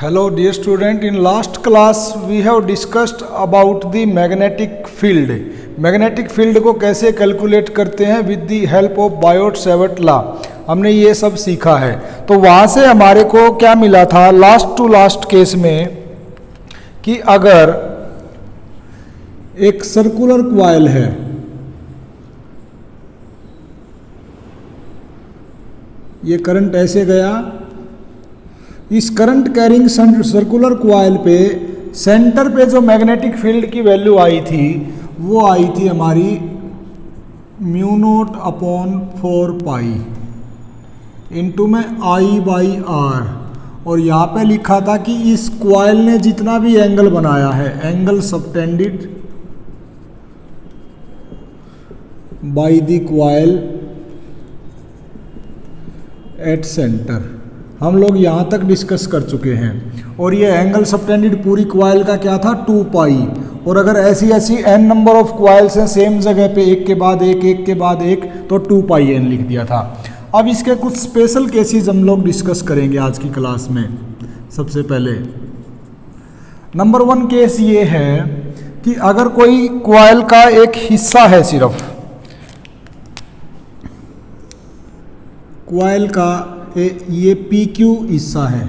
Hello dear student, in last class we have discussed about the magnetic field. Magnetic field को कैसे calculate करते हैं with the help of Biot-Savart law, हमने ये सब सीखा है। तो वहाँ से हमारे को क्या मिला था लास्ट टू लास्ट केस में कि अगर एक सर्कुलर कॉइल है, ये करंट ऐसे गया, इस करंट कैरिंग सर्कुलर कॉइल पे सेंटर पे जो मैग्नेटिक फील्ड की वैल्यू आई थी वो आई थी हमारी mu naught upon 4 pi into में I/R, और यहाँ पे लिखा था कि इस कॉइल ने जितना भी एंगल बनाया है, angle subtended by the coil at centre, हम लोग यहाँ तक डिस्कस कर चुके हैं। और ये एंगल सबटेंडेड पूरी कॉइल का क्या था 2 पाई, और अगर ऐसी ऐसी n नंबर ऑफ कॉइल्स हैं सेम जगह पे एक के बाद एक तो 2 पाई n लिख दिया था। अब इसके कुछ स्पेशल केसेस हम लोग डिस्कस करेंगे आज की क्लास में। सबसे पहले नंबर 1 केस ये है कि अगर कोई कॉइल का एक हिस्सा है, सिर्फ कॉइल का ये PQ हिस्सा है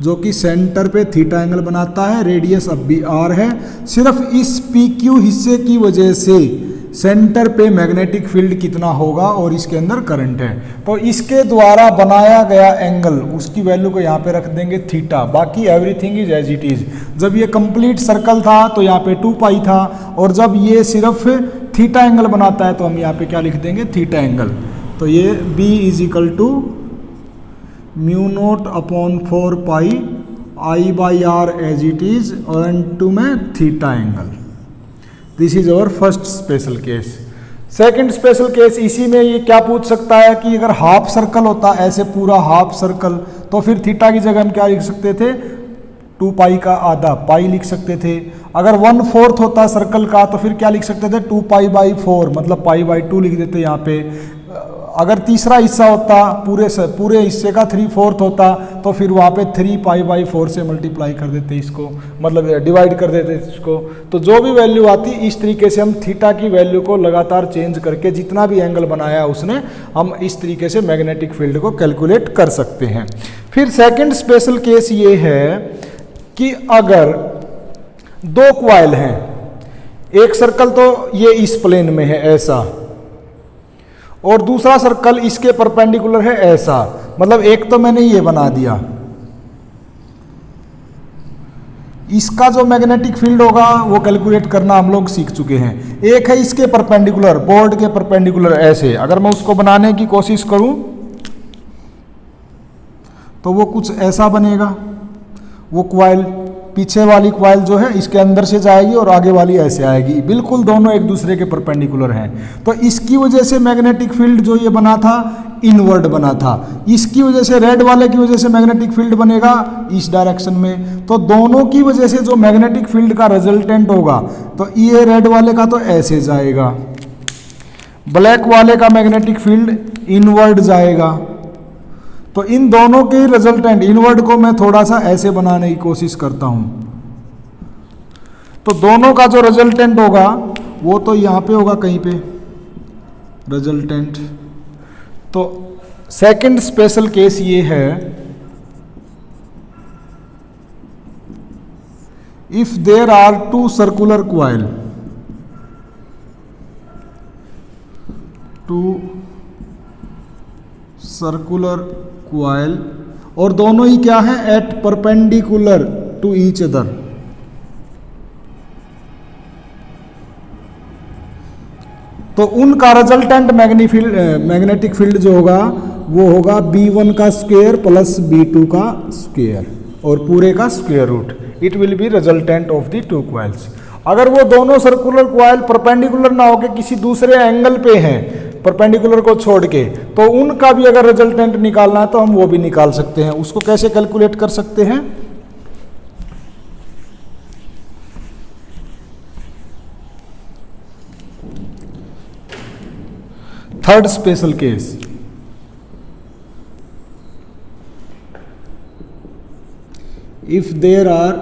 जो कि सेंटर पे थीटा एंगल बनाता है, रेडियस अब भी R है, सिर्फ इस PQ हिस्से की वजह से सेंटर पे मैग्नेटिक फील्ड कितना होगा और इसके अंदर करंट है, तो इसके द्वारा बनाया गया एंगल उसकी वैल्यू को यहाँ पे रख देंगे थीटा, बाकी everything is as it is. जब ये कंप्लीट सर्कल था तो यहाँ पे 2 पाई था, और जब ये सिर्फ थीटा एंगल बनाता है तो हम यहाँ पे क्या लिख देंगे थीटा एंगल। तो ये B is equal to mu naught upon 4 pi I/R as it is और इनटू में theta angle. This is our first special case. Second special case, इसी में ये क्या पूछ सकता है कि अगर हाफ सर्कल होता ऐसे पूरा हाफ सर्कल तो फिर थीटा की जगह हम क्या लिख सकते थे 2 पाई का आधा पाई लिख सकते थे। अगर 1/4 होता सर्कल का तो फिर क्या लिख सकते थे 2 पाई/4 मतलब पाई/2 लिख देते यहाँ पे। अगर तीसरा हिस्सा होता पूरे हिस्से का 3/4 होता तो फिर वहाँ पे 3 पाई/4 से मल्टीप्लाई कर देते इसको, मतलब डिवाइड कर देते इसको। तो जो भी वैल्यू आती इस तरीके से हम थीटा की वैल्यू को लगातार चेंज करके जितना भी एंगल बनाया उसने, हम इस तरीके से मैग्नेटिक फील्ड को कैलकुलेट कर सकते हैं। फिर सेकंड स्पेशल केस ये है कि अगर 2 कॉइल हैं, एक सर्कल तो ये इस प्लेन में है ऐसा, और दूसरा सर्कल इसके परपेंडिकुलर है ऐसा, मतलब एक तो मैंने ये बना दिया, इसका जो मैग्नेटिक फील्ड होगा वो कैलकुलेट करना हम लोग सीख चुके हैं। एक है इसके परपेंडिकुलर, बोर्ड के परपेंडिकुलर ऐसे, अगर मैं उसको बनाने की कोशिश करूं तो वो कुछ ऐसा बनेगा। वो कॉइल पीछे वाली कॉइल जो है इसके अंदर से जाएगी और आगे वाली ऐसे आएगी, बिल्कुल दोनों एक दूसरे के परपेंडिकुलर हैं। तो इसकी वजह से मैग्नेटिक फील्ड जो ये बना था इनवर्ड बना था, इसकी वजह से रेड वाले की वजह से मैग्नेटिक फील्ड बनेगा इस डायरेक्शन में। तो दोनों की वजह से जो मैग्नेटिक फील्ड का रिजल्टेंट होगा तो ये रेड वाले का तो ऐसे जाएगा, ब्लैक वाले का मैग्नेटिक फील्ड इनवर्ड जाएगा। तो इन दोनों के रिजल्टेंट इनवर्ड को मैं थोड़ा सा ऐसे बनाने की कोशिश करता हूं, तो दोनों का जो रिजल्टेंट होगा वो तो यहां पे होगा कहीं पे रिजल्टेंट। तो सेकंड स्पेशल केस ये है, if there are 2 circular coil, 2 circular coil, और दोनों ही क्या है at perpendicular to each other, तो उनका रिजल्टेंट मैग्नेटिक फील्ड जो होगा वो होगा B1 का स्क्वायर प्लस B2 का स्क्वायर और पूरे का square root. It will be resultant of the 2 coils. अगर वो दोनों सर्कुलर कॉइल परपेंडिकुलर ना होकर किसी दूसरे एंगल पे हैं परपेंडिकुलर को छोड़ के, तो उनका भी अगर रिजल्टेंट निकालना है तो हम वो भी निकाल सकते हैं। उसको कैसे कैलकुलेट कर सकते हैं, third special case, if there are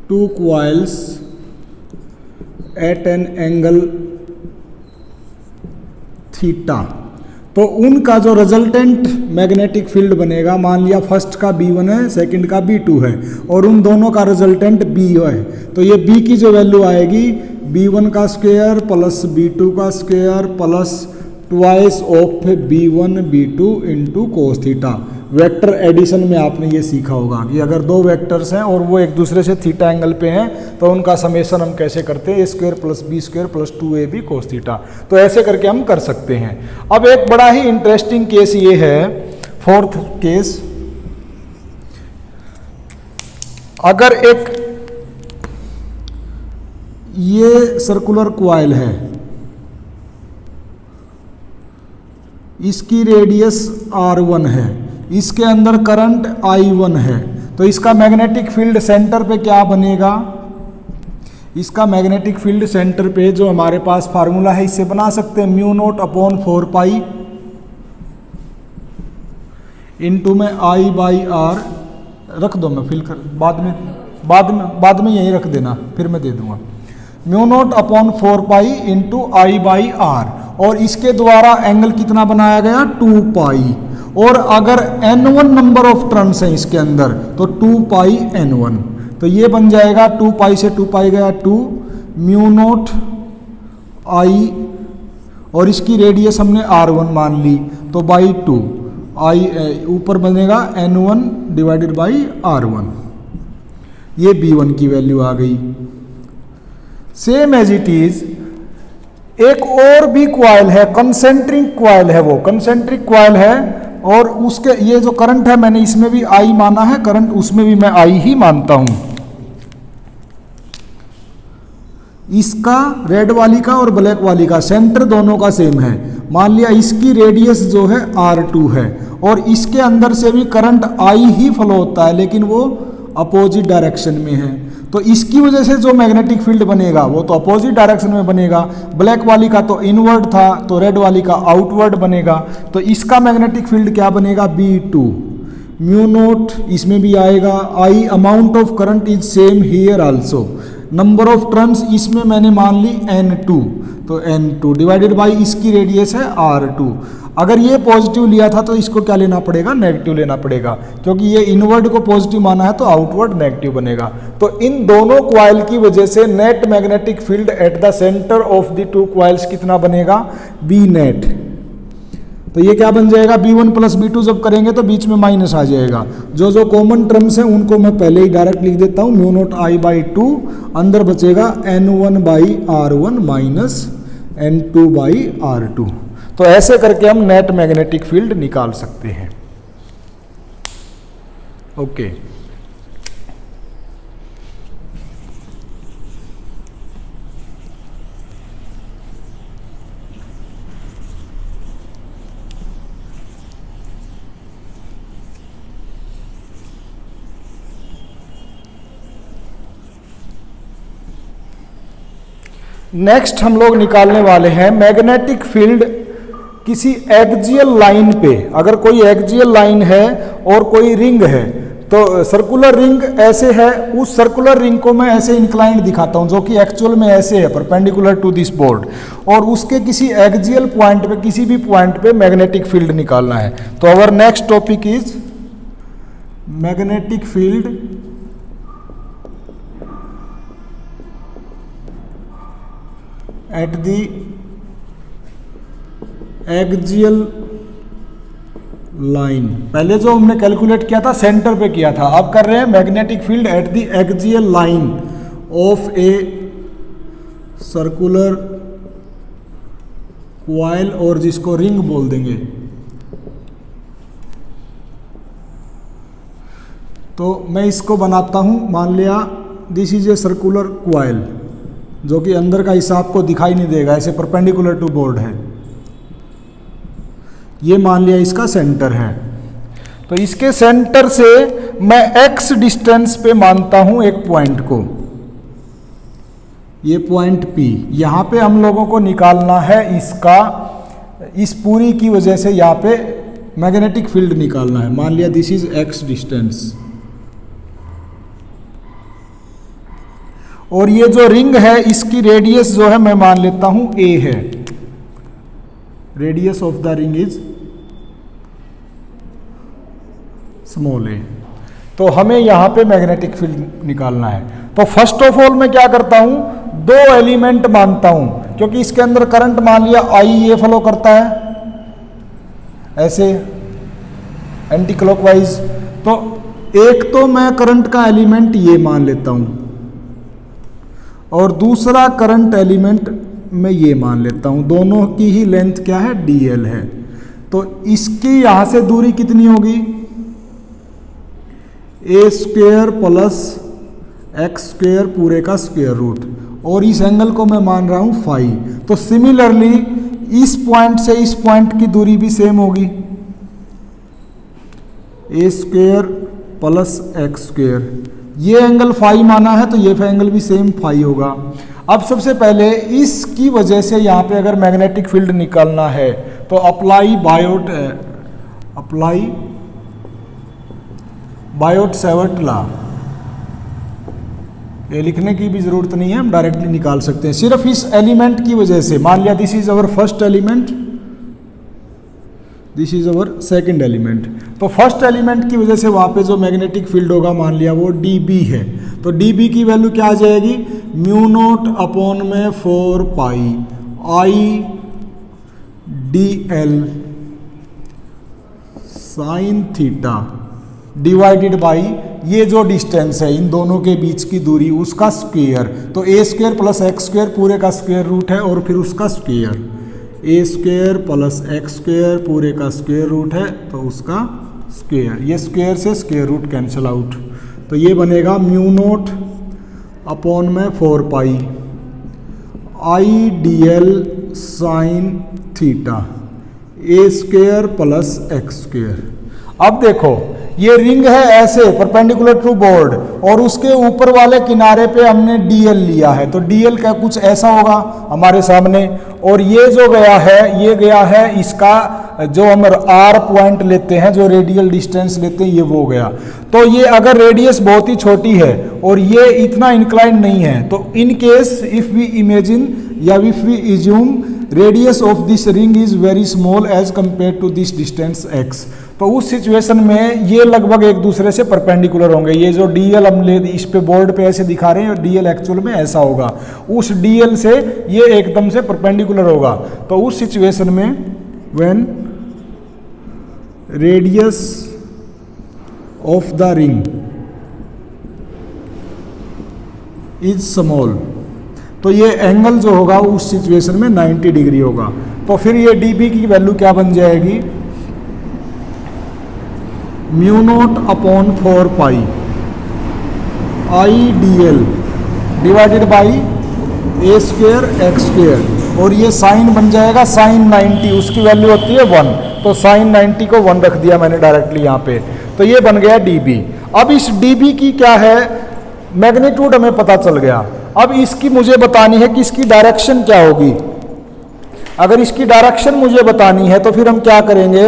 two coils at an angle theta, तो उनका जो रिजल्टेंट मैग्नेटिक फील्ड बनेगा, मान लिया फर्स्ट का B1 है, सेकंड का B2 है, और उन दोनों का रिजल्टेंट B है, तो ये B की जो वैल्यू आएगी B1 का स्क्वायर प्लस B2 का square plus twice of B1 B2 into cos theta. Vector addition में आपने ये सीखा होगा कि अगर दो वेक्टर्स हैं और वो एक दूसरे से थीटा एंगल पे हैं तो उनका समेशन हम कैसे करते हैं, A² plus B² plus 2AB cos theta. तो ऐसे करके हम कर सकते हैं। अब एक बड़ा ही इंटरेस्टिंग केस ये है, फोर्थ केस, अगर एक ये सर्कुलर कॉइल है, इसकी रेडियस R1 है, इसके अंदर करंट I1 है, तो इसका मैग्नेटिक फील्ड सेंटर पे क्या बनेगा, इसका मैग्नेटिक फील्ड सेंटर पे जो हमारे पास फार्मूला है इससे बना सकते हैं, mu naught upon 4 pi into में I बाई R, रख दो, मैं फिल कर बाद में यही रख देना, फिर मैं दे दूंगा, mu naught upon 4 pi into I by R, और इसके द्वारा एंगल कितना बनाया गया, 2 पाई, और अगर N1 नंबर ऑफ टर्न्स हैं इसके अंदर तो 2 पाई N1, तो ये बन जाएगा 2 पाई से 2 पाई गया 2 म्यू नोट I, और इसकी रेडियस हमने R1 मान ली तो बाई 2 I ऊपर बनेगा N1 डिवाइडेड बाई R1, ये B1 की वैल्यू आ गई। सेम एज इट इज एक और भी कॉइल है, कंसेंट्रिक कॉइल है, वो कंसेंट्रिक कॉइल है, और उसके ये जो करंट है मैंने इसमें भी I माना है, करंट उसमें भी मैं I ही मानता हूं। इसका रेड वाली का और ब्लैक वाली का सेंटर दोनों का सेम है। मान लिया इसकी रेडियस जो है R2 है और इसके अंदर से भी करंट I ही फ्लो होता है, लेकिन वो अपोजिट डायरेक्शन में है, तो इसकी वजह से जो मैग्नेटिक फील्ड बनेगा वो तो अपोजिट डायरेक्शन में बनेगा। ब्लैक वाली का तो इनवर्ड था, तो रेड वाली का आउटवर्ड बनेगा, तो इसका मैग्नेटिक फील्ड क्या बनेगा, B2 म्यू नोट, इसमें भी आएगा I, amount of current is same here also, number of turns इसमें मैंने मान ली N2, तो N2 डिवाइडेड बाई इसकी रेडियस है R2। अगर ये पॉजिटिव लिया था तो इसको क्या लेना पड़ेगा, नेगेटिव लेना पड़ेगा, क्योंकि ये इनवर्ड को पॉजिटिव माना है तो आउटवर्ड नेगेटिव बनेगा। तो इन दोनों कॉइल की वजह से net magnetic field at the centre of the two coils कितना बनेगा, B नेट। तो ये क्या बन जाएगा, B1 प्लस B2 जब करेंगे तो बीच में माइनस आ जाएगा। जो जो कॉमन टर्म्स हैं उनको मैं पहले ही डायरेक्ट लिख देता हूँ, म्यू नोट I बाई 2, अंदर बचेगा N1 by R1 minus N2 by R2। तो ऐसे करके हम नेट मैग्नेटिक फील्ड निकाल सकते हैं। ओके, नेक्स्ट हम लोग निकालने वाले हैं मैग्नेटिक फील्ड किसी एक्सियल लाइन पे। अगर कोई एक्सियल लाइन है और कोई रिंग है, तो सर्कुलर रिंग ऐसे है, उस सर्कुलर रिंग को मैं ऐसे इंक्लाइंड दिखाता हूं जो कि एक्चुअल में ऐसे है, परपेंडिकुलर टू दिस बोर्ड, और उसके किसी एक्सियल पॉइंट पे, किसी भी पॉइंट पे मैग्नेटिक फील्ड निकालना है। तो our next topic is magnetic field at the axial line. पहले जो हमने कैलकुलेट किया था सेंटर पे किया था, अब कर रहे हैं magnetic field at the axial line of a circular coil, और जिसको रिंग बोल देंगे। तो मैं इसको बनाता हूं, मान लिया this is a circular coil जो कि अंदर का हिस्सा आपको दिखाई नहीं देगा, ऐसे परपेंडिकुलर टू बोर्ड है। ये मान लिया इसका सेंटर है, तो इसके सेंटर से मैं x डिस्टेंस पे मानता हूं एक पॉइंट को, ये पॉइंट P। यहां पे हम लोगों को निकालना है इसका, इस पूरी की वजह से यहां पे मैग्नेटिक फील्ड निकालना है। मान लिया दिस इज x डिस्टेंस, और ये जो रिंग है इसकी रेडियस जो है मैं मान लेता हूं a है। Radius of the ring is small a। तो हमें यहां पे मैग्नेटिक फील्ड निकालना है। तो फर्स्ट ऑफ ऑल मैं क्या करता हूं, दो एलिमेंट मानता हूं, क्योंकि इसके अंदर करंट मान लिया I ये फ्लो करता है ऐसे एंटी क्लॉकवाइज। तो एक तो मैं करंट का एलिमेंट ये मान लेता हूं और दूसरा करंट एलिमेंट मैं ये मान लेता हूं। दोनों की ही लेंथ क्या है, dl है। तो इसकी यहां से दूरी कितनी होगी, a square plus x square पूरे का स्क्वेयर रूट, और इस एंगल को मैं मान रहा हूं फाई। तो सिमिलरली इस पॉइंट से इस पॉइंट की दूरी भी सेम होगी, ए स्क्वेयर प्लस एक्स स्क्वेयर। ये एंगल फाई माना है तो ये एंगल भी सेम फाई होगा। अब सबसे पहले इसकी वजह से यहाँ पे अगर मैग्नेटिक फील्ड निकालना है तो अप्लाई बायोट सेवर्ट लॉ, ये लिखने की भी जरूरत नहीं है, हम डायरेक्टली निकाल सकते हैं सिर्फ इस एलिमेंट की वजह से। मान लिया this is our first element, this is our second element. तो फर्स्ट एलिमेंट की वजह से वहां पे जो मैग्नेटिक फील्ड होगा मान लिया वो dB है। तो dB की वैल्यू क्या आ जाएगी, म्यू नोट अपॉन में 4 pi I dl sine theta divided by ये जो डिस्टेंस है इन दोनों के बीच की दूरी उसका स्क्वायर। तो a square plus x square पूरे का स्क्वायर रूट है और फिर उसका square, a square plus x square पूरे का स्क्वायर रूट है तो उसका स्क्वायर। ये स्क्वायर से स्क्वायर रूट कैंसिल आउट, तो ये बनेगा म्यू नोट अपॉन में 4 pi I dl sine theta a square plus x square. अब देखो ये रिंग है ऐसे परपेंडिकुलर टू बोर्ड और उसके ऊपर वाले किनारे पे हमने dl लिया है, तो dl का कुछ ऐसा होगा हमारे सामने, और ये जो गया है ये गया है इसका जो हम r पॉइंट लेते हैं, जो रेडियल डिस्टेंस लेते हैं ये वो गया। तो ये अगर रेडियस बहुत ही छोटी है और ये इतना इंक्लाइन नहीं है, तो in case if we imagine या if we assume radius of this ring is very small as compare to this distance x, तो उस सिचुएशन में ये लगभग एक दूसरे से परपेंडिकुलर होंगे। ये जो dl हम ले इस पे बोर्ड पे ऐसे दिखा रहे हैं और dl एक्चुअल में ऐसा होगा, उस dl से ये एकदम से परपेंडिकुलर होगा। तो उस सिचुएशन में when radius of the ring is small, तो ये एंगल जो होगा उस सिचुएशन में 90 डिग्री होगा। तो फिर ये dB की वैल्यू क्या बन जाएगी, mu naught upon 4 pi I dl divided by a square x square, और ये साइन बन जाएगा साइन 90, उसकी वैल्यू होती है 1, तो साइन 90 को 1 रख दिया मैंने डायरेक्टली यहाँ पे, तो ये बन गया dB। अब इस dB की क्या है, मैग्नीट्यूड हमें पता चल गया। अब इसकी मुझे बतानी है कि इसकी डायरेक्शन क्या होगी। अगर इसकी डायरेक्शन मुझे बतानी है तो फिर हम क्या करेंगे,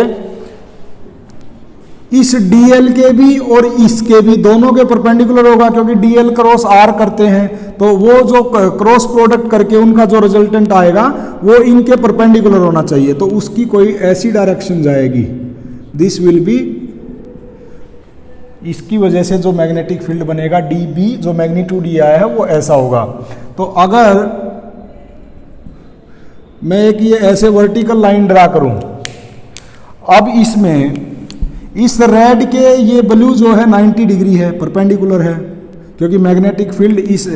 इस dl के भी और इसके भी दोनों के परपेंडिकुलर होगा, क्योंकि dl क्रॉस r करते हैं, तो वो जो क्रॉस प्रोडक्ट करके उनका जो रिजल्टेंट आएगा वो इनके परपेंडिकुलर होना चाहिए। तो उसकी कोई ऐसी डायरेक्शन जाएगी, दिस विल बी, इसकी वजह से जो मैग्नेटिक फील्ड बनेगा dB, जो मैग्नीट्यूड ये आया है वो ऐसा होगा। तो अगर मैं एक ये ऐसे वर्टिकल लाइन ड्रा करूं, अब इसमें इस रेड के ये ब्लू जो है 90 डिग्री है, परपेंडिकुलर है, क्योंकि मैग्नेटिक फील्ड इस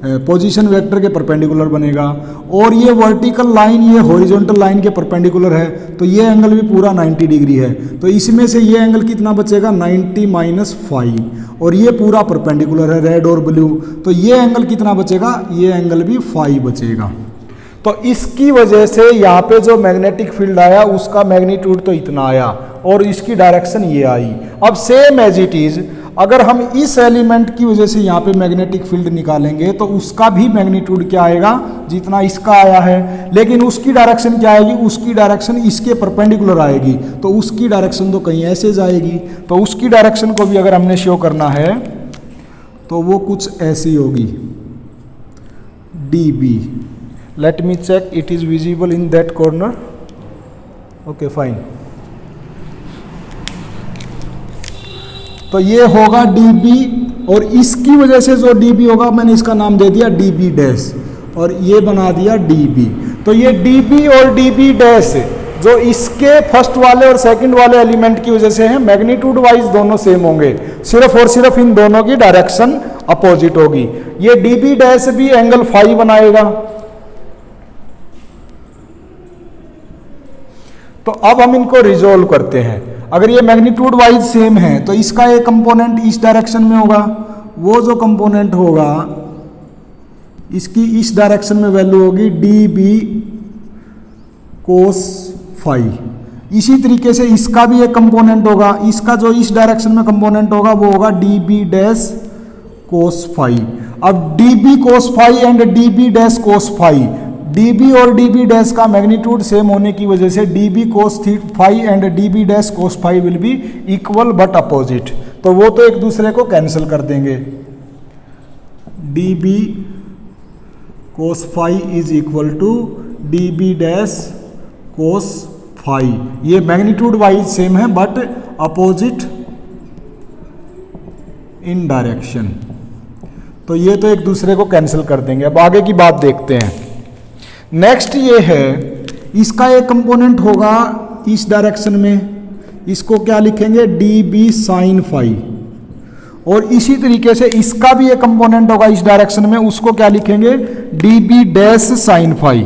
पोजीशन वेक्टर के परपेंडिकुलर बनेगा, और ये वर्टिकल लाइन ये हॉरिजॉन्टल लाइन के परपेंडिकुलर है, तो ये एंगल भी पूरा 90 डिग्री है। तो इसमें से ये एंगल कितना बचेगा, 90 माइनस 5, और ये पूरा परपेंडिकुलर है रेड और ब्लू, तो ये एंगल कितना बचेगा, ये एंगल भी 5 बचेगा। तो इसकी वजह से यहाँ पे जो मैग्नेटिक फील्ड आया उसका मैग्नीट्यूड तो इतना आया और इसकी डायरेक्शन ये आई। अब सेम एज इट इज अगर हम इस एलिमेंट की वजह से यहाँ पे मैग्नेटिक फील्ड निकालेंगे तो उसका भी मैग्नीट्यूड क्या आएगा, जितना इसका आया है, लेकिन उसकी डायरेक्शन क्या आएगी, उसकी डायरेक्शन इसके परपेंडिकुलर आएगी, तो उसकी डायरेक्शन तो कहीं ऐसे जाएगी। तो उसकी डायरेक्शन को भी अगर हमने शो करना है तो वो कुछ ऐसी होगी, d B. Let me check it is visible in that corner. Okay fine. तो ये होगा dB, और इसकी वजह से जो dB होगा मैंने इसका नाम दे दिया dB डैश, और ये बना दिया dB। तो ये dB और dB डैश जो इसके फर्स्ट वाले और सेकंड वाले एलिमेंट की वजह से है, मैग्नीट्यूड वाइज दोनों सेम होंगे, सिर्फ और सिर्फ इन दोनों की डायरेक्शन अपोजिट होगी। ये dB डैश भी एंगल फाई बनाएगा। तो अब हम इनको रिजोल्व करते हैं। अगर ये मैग्नीट्यूड वाइज सेम है तो इसका एक कंपोनेंट इस डायरेक्शन में होगा, वो जो कंपोनेंट होगा इसकी इस डायरेक्शन में वैल्यू होगी dB कोस फाई। इसी तरीके से इसका भी एक कंपोनेंट होगा, इसका जो इस डायरेक्शन में कंपोनेंट होगा वो होगा dB डैश कोस फाई। अब dB cos phi and dB dash cos phi, dB और dB डैश का मैग्नीट्यूड सेम होने की वजह से dB cos phi and dB dash cos phi will be equal but opposite. तो वो तो एक दूसरे को कैंसिल कर देंगे। dB cos phi is equal to dB dash cos phi. ये मैग्नीट्यूड वाइज सेम है बट अपोजिट इन डायरेक्शन। तो ये तो एक दूसरे को कैंसिल कर देंगे। अब आगे की बात देखते हैं। नेक्स्ट ये है, इसका एक कंपोनेंट होगा इस डायरेक्शन में, इसको क्या लिखेंगे dB साइन फाई, और इसी तरीके से इसका भी एक कंपोनेंट होगा इस डायरेक्शन में, उसको क्या लिखेंगे dB dash sine phi,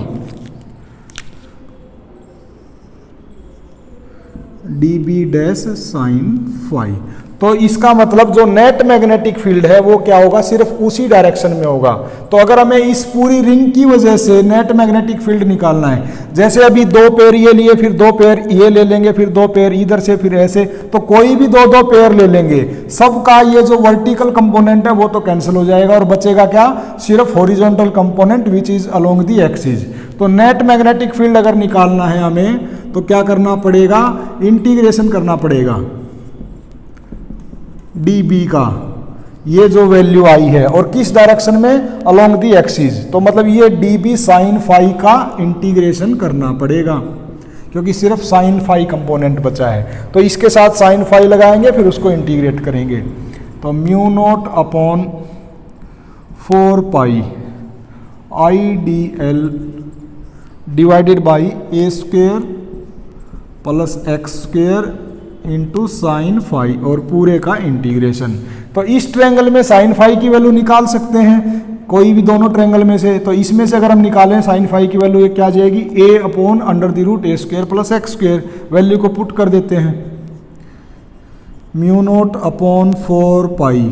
dB dash sine phi. तो इसका मतलब जो नेट मैग्नेटिक फील्ड है वो क्या होगा, सिर्फ उसी डायरेक्शन में होगा। तो अगर हमें इस पूरी रिंग की वजह से नेट मैग्नेटिक फील्ड निकालना है, जैसे अभी दो पेयर ये लिए, फिर दो पेयर ये ले लेंगे, फिर दो पेयर इधर से, फिर ऐसे, तो कोई भी दो दो पेयर ले लेंगे, सबका ये जो वर्टिकल कंपोनेंट है वो तो कैंसिल हो जाएगा, और बचेगा क्या, सिर्फ horizontal component which is along the axis. तो नेट मैग्नेटिक फील्ड अगर निकालना है हमें तो क्या करना पड़ेगा, इंटीग्रेशन करना पड़ेगा dB का, ये जो वैल्यू आई है, और किस डायरेक्शन में, अलोंग दी एक्सिस। तो मतलब ये dB साइन फाई का इंटीग्रेशन करना पड़ेगा, क्योंकि सिर्फ साइन फाई कंपोनेंट बचा है। तो इसके साथ साइन फाई लगाएंगे, फिर उसको इंटीग्रेट करेंगे। तो mu naught upon 4 pi IDL divided by a square plus x square into sine phi, और पूरे का इंटीग्रेशन। तो इस ट्रायंगल में साइन फाई की वैल्यू निकाल सकते हैं, कोई भी दोनों ट्रायंगल में से। तो इसमें से अगर हम निकालें साइन फाई की वैल्यू क्या आ जाएगी, a upon under the root a square plus x square. Value को पुट कर देते हैं, mu naught upon 4 pi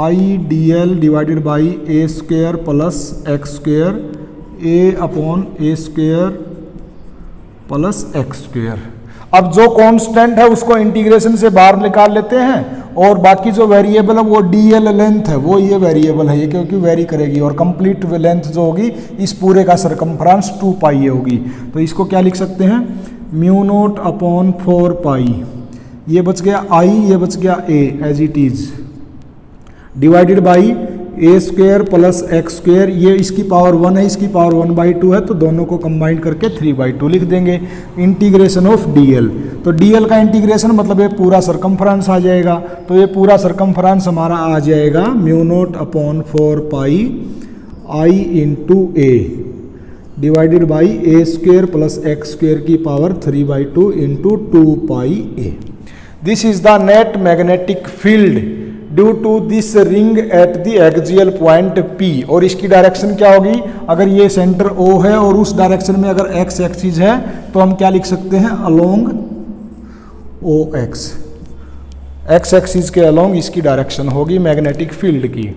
IDL divided by a square plus x square, a upon a square plus x square. अब जो constant है उसको integration से बाहर निकाल लेते हैं, और बाकी जो वेरिएबल है वो dl लेंथ है, वो ये वेरिएबल है, ये क्योंकि वेरी करेगी, और कंप्लीट लेंथ जो होगी इस पूरे का सरकमफ्रेंस 2 पाई होगी। तो इसको क्या लिख सकते हैं, म्यू नोट अपॉन 4 पाई, ये बच गया i, ये बच गया a as it is, divided by a square plus x square, ये इसकी पावर 1 है, इसकी पावर 1/2 है, तो दोनों को कंबाइन करके 3/2 लिख देंगे। इंटीग्रेशन ऑफ dl, तो dl का इंटीग्रेशन मतलब ये पूरा सरकमफ्रेंस आ जाएगा। तो ये पूरा सरकमफ्रेंस हमारा आ जाएगा mu naught upon 4 pi i into a divided by a square plus x square की power 3/2 into 2 pi a। This is the net magnetic field due to this ring at the axial point P। और इसकी direction क्या होगी, अगर ये centre O है और उस डायरेक्शन में अगर x एक्सिस है तो हम क्या लिख सकते हैं, अलोंग OX, x एक्सिस के अलोंग इसकी डायरेक्शन होगी मैग्नेटिक फील्ड की।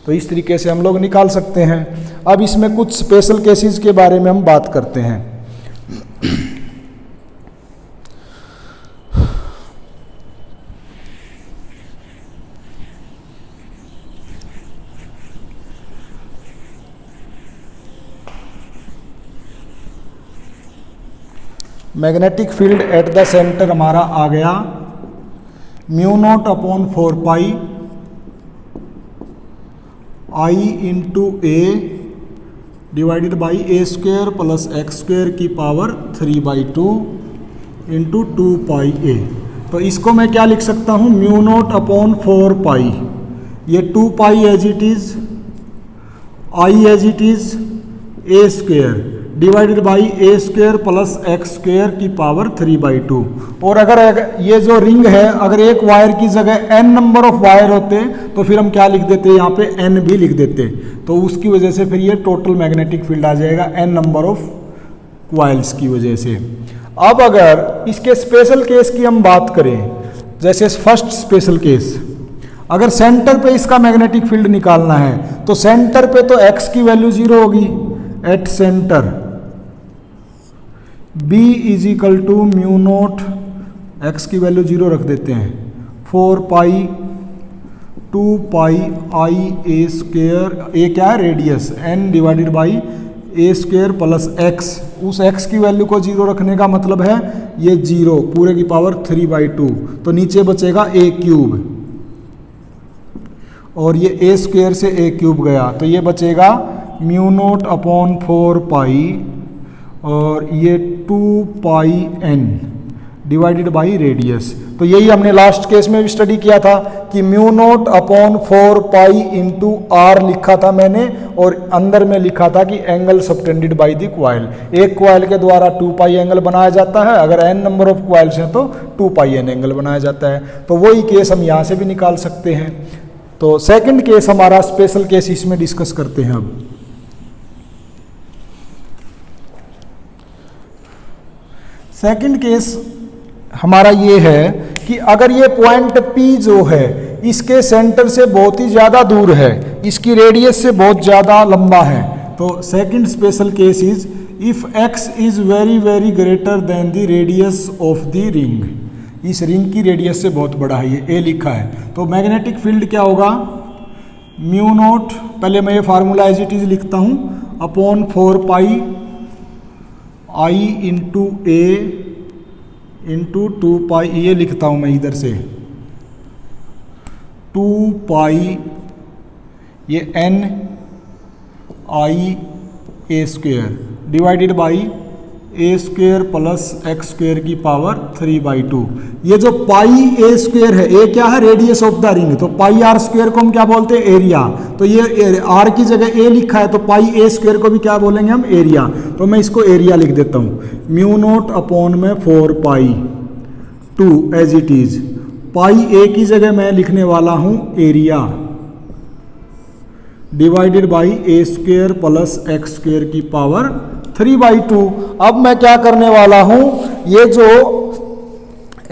तो इस तरीके से हम लोग निकाल सकते हैं। अब इसमें कुछ स्पेशल केसेस के बारे में हम बात करते हैं। Magnetic field at the centre हमारा आ गया mu naught upon 4 pi I into A divided by a square plus x square की पावर 3/2 इंटू 2 पाई ए। तो इसको मैं क्या लिख सकता हूँ, म्यू नॉट अपॉन 4 पाई, ये 2 pi as it is, i as it is a square divided by a square plus x square की पावर 3/2। और अगर ये जो रिंग है, अगर एक वायर की जगह n नंबर ऑफ वायर होते तो फिर हम क्या लिख देते, यहाँ पे n भी लिख देते, तो उसकी वजह से फिर ये टोटल मैग्नेटिक फील्ड आ जाएगा n नंबर ऑफ क्वाइल्स की वजह से। अब अगर इसके स्पेशल केस की हम बात करें, जैसे फर्स्ट स्पेशल केस, अगर सेंटर पे इसका मैग्नेटिक फील्ड निकालना है तो सेंटर पे तो x की वैल्यू 0 होगी, at centre B is equal to mu naught, x की वैल्यू 0 रख देते हैं, 4 पाई 2 पाई आई ए स्क्वेयर, ए क्या है radius, n divided by a square plus x, उस x की वैल्यू को 0 रखने का मतलब है ये 0 पूरे की पावर 3/2, तो नीचे बचेगा a क्यूब, और ये a स्क्वेयर से a क्यूब गया तो ये बचेगा म्यू नोट अपॉन 4 पाई और ये 2 पाई n डिवाइडेड बाई रेडियस। तो यही हमने लास्ट केस में भी स्टडी किया था कि mu naught upon 4 pi into r लिखा था मैंने, और अंदर में लिखा था कि angle subtended by the coil, एक क्वाइल के द्वारा 2 पाई एंगल बनाया जाता है, अगर n नंबर ऑफ क्वाइल्स हैं तो 2 पाई n एंगल बनाया जाता है। तो वही केस हम यहाँ से भी निकाल सकते हैं। तो सेकंड केस हमारा स्पेशल केस इसमें डिस्कस करते हैं। अब सेकंड केस हमारा ये है कि अगर ये पॉइंट P जो है इसके सेंटर से बहुत ही ज़्यादा दूर है, इसकी रेडियस से बहुत ज़्यादा लंबा है, तो second special case is if x is very very greater than the radius of the ring, इस रिंग की रेडियस से बहुत बड़ा है, ये a लिखा है, तो मैग्नेटिक फील्ड क्या होगा, म्यू नोट, पहले मैं ये फार्मूला एज इट इज लिखता हूँ, अपॉन 4 पाई आई इंटू ए इंटू 2 पाई, ये लिखता हूँ मैं इधर से 2 पाई ये n I A square divided by a square plus x square की पावर 3/2। ये जो पाई ए स्क्वेयर है, ए क्या है रेडियस ऑफ द रिंग, तो पाई आर स्क्वेयर को हम क्या बोलते हैं एरिया, तो ये आर की जगह ए लिखा है तो पाई ए स्क्वेयर को भी क्या बोलेंगे हम एरिया, तो मैं इसको एरिया लिख देता हूँ, म्यू नोट अपॉन में 4 पाई 2 एज इट इज, पाई ए की जगह मैं लिखने वाला हूँ area divided by a square plus x square की पावर 3/2। अब मैं क्या करने वाला हूं, ये जो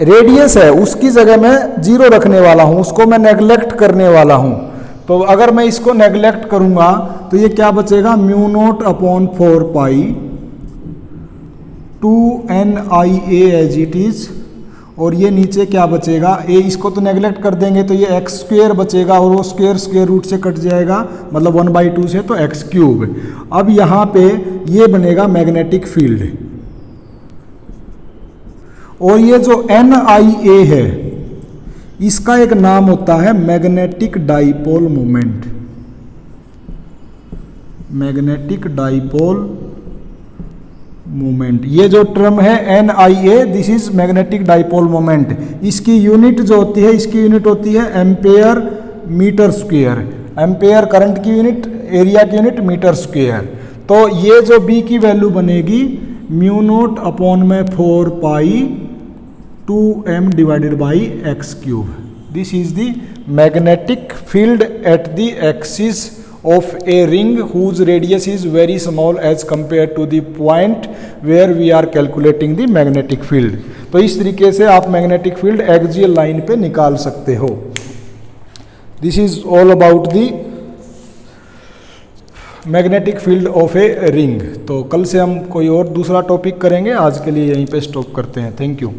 रेडियस है उसकी जगह मैं 0 रखने वाला हूं, उसको मैं नेग्लेक्ट करने वाला हूं। तो अगर मैं इसको नेग्लेक्ट करूंगा तो ये क्या बचेगा, mu naught upon 4 pi 2NIA as it is, और ये नीचे क्या बचेगा a, इसको तो नेग्लेक्ट कर देंगे तो ये एक्स स्क्वेयर बचेगा और वो स्क्वेयर स्क्वेयर रूट से कट जाएगा, मतलब 1/2 से तो एक्स क्यूब। अब यहाँ पे ये बनेगा मैग्नेटिक फील्ड, और ये जो NIA है इसका एक नाम होता है magnetic dipole moment, magnetic dipole moment. ये जो टर्म है NIA, this is magnetic dipole moment. इसकी यूनिट जो होती है, इसकी यूनिट होती है ampere metre square, ampere current की यूनिट, एरिया की यूनिट मीटर स्क्वेयर। तो ये जो B की वैल्यू बनेगी म्यू नोट अपॉन में 4 पाई 2m divided by x cube. This is the magnetic field at the axis of a ring whose radius is very small as compared to the point where we are calculating the magnetic field। तो इस तरीके से आप magnetic field axial line पे निकाल सकते हो। This is all about the magnetic field of a ring. तो कल से हम कोई और दूसरा टॉपिक करेंगे, आज के लिए यहीं पे स्टॉप करते हैं। Thank you.